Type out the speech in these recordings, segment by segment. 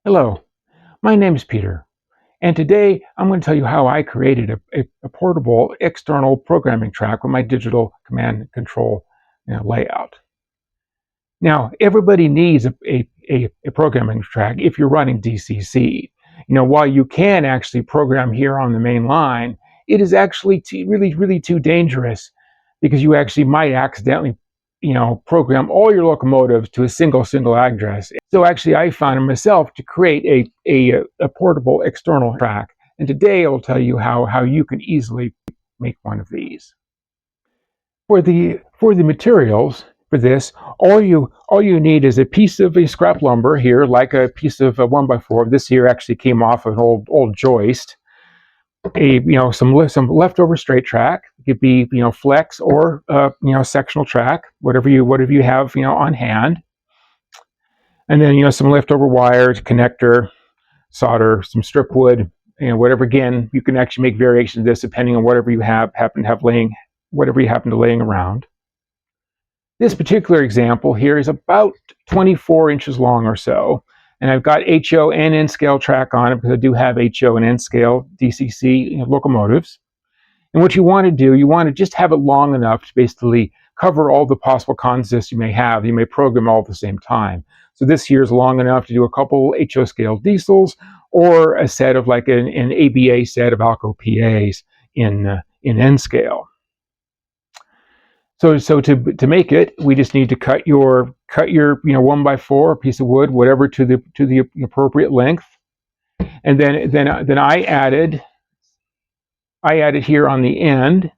Hello, my name is Peter, and today I'm going to tell you how I created a portable external programming track with my digital command and control layout. Now, everybody needs a programming track if you're running DCC. While you can actually program here on the main line, it is actually really too dangerous because you actually might accidentally program all your locomotives to a single address. So actually, I found myself to create a portable external track. And today I will tell you how you can easily make one of these. For the materials for this, all you need is a piece of a scrap lumber here, like a piece of a 1x4. This here actually came off an old joist. Some leftover straight track. It could be flex or sectional track, whatever you have on hand. And then some leftover wires, connector, solder, some strip wood, whatever. Again, you can actually make variations of this depending on whatever you happen to laying around. This particular example here is about 24 inches long or so, and I've got HO and N-scale track on it because I do have HO and N-scale DCC locomotives. And what you want to do, you want to just have it long enough to basically cover all the possible consists you may have. You may program all at the same time. So this here is long enough to do a couple HO scale diesels or a set of like an ABA set of Alco PAs in N scale. So to make it, we just need to cut your 1x4 piece of wood, whatever, to the appropriate length, and then I added here on the end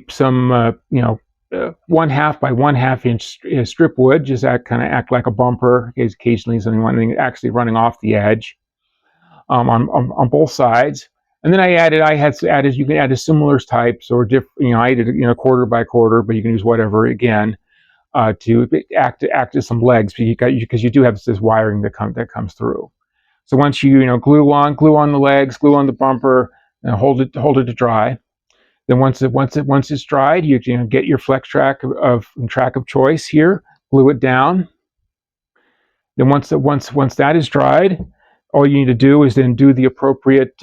some 1/2 by 1/2 inch strip wood, just act like a bumper. Occasionally something actually running off the edge on both sides. And then I had you can add a similar types or I did 1/4 by 1/4, but you can use whatever again to act as some legs because you do have this wiring that comes through. So once you glue on the legs, glue on the bumper, and hold it to dry. Then once it's dried, you get your flex track of choice here, glue it down. Then once that is dried, all you need to do is then do the appropriate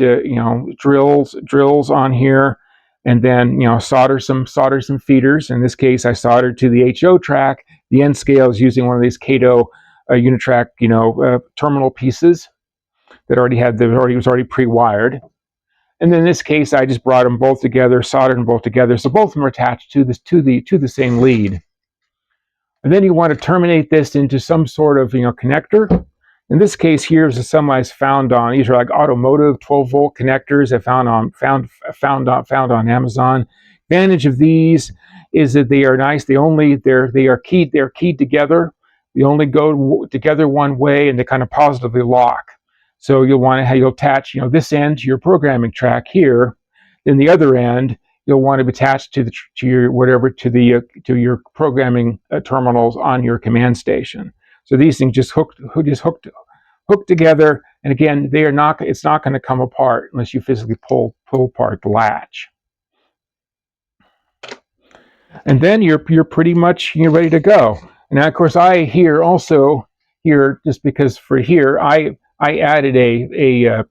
drills on here, and then solder some feeders. In this case, I soldered to the HO track. The N scale is using one of these Kato Unitrack terminal pieces that was already pre-wired. And then in this case, I just brought them both together, soldered them both together, so both of them are attached to the same lead. And then you want to terminate this into some sort of connector. In this case, here's the semis found on. These are like automotive 12-volt connectors I found on Amazon. Advantage of these is that they are nice. They are keyed together. They only go together one way, and they kind of positively lock. So you'll attach this end to your programming track here. Then the other end you'll want to attach to your programming terminals on your command station. So these things just hook together, and again, it's not going to come apart unless you physically pull apart the latch. And then you're pretty much ready to go. And now, of course, I just because for here I added a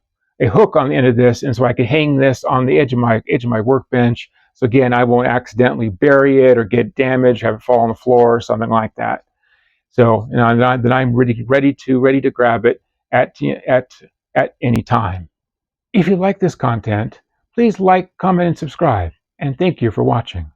hook on the end of this, and so I can hang this on the edge of my workbench. So again, I won't accidentally bury it or get damaged, have it fall on the floor or something like that. So then I'm ready to grab it at any time. If you like this content, please like, comment, and subscribe. And thank you for watching.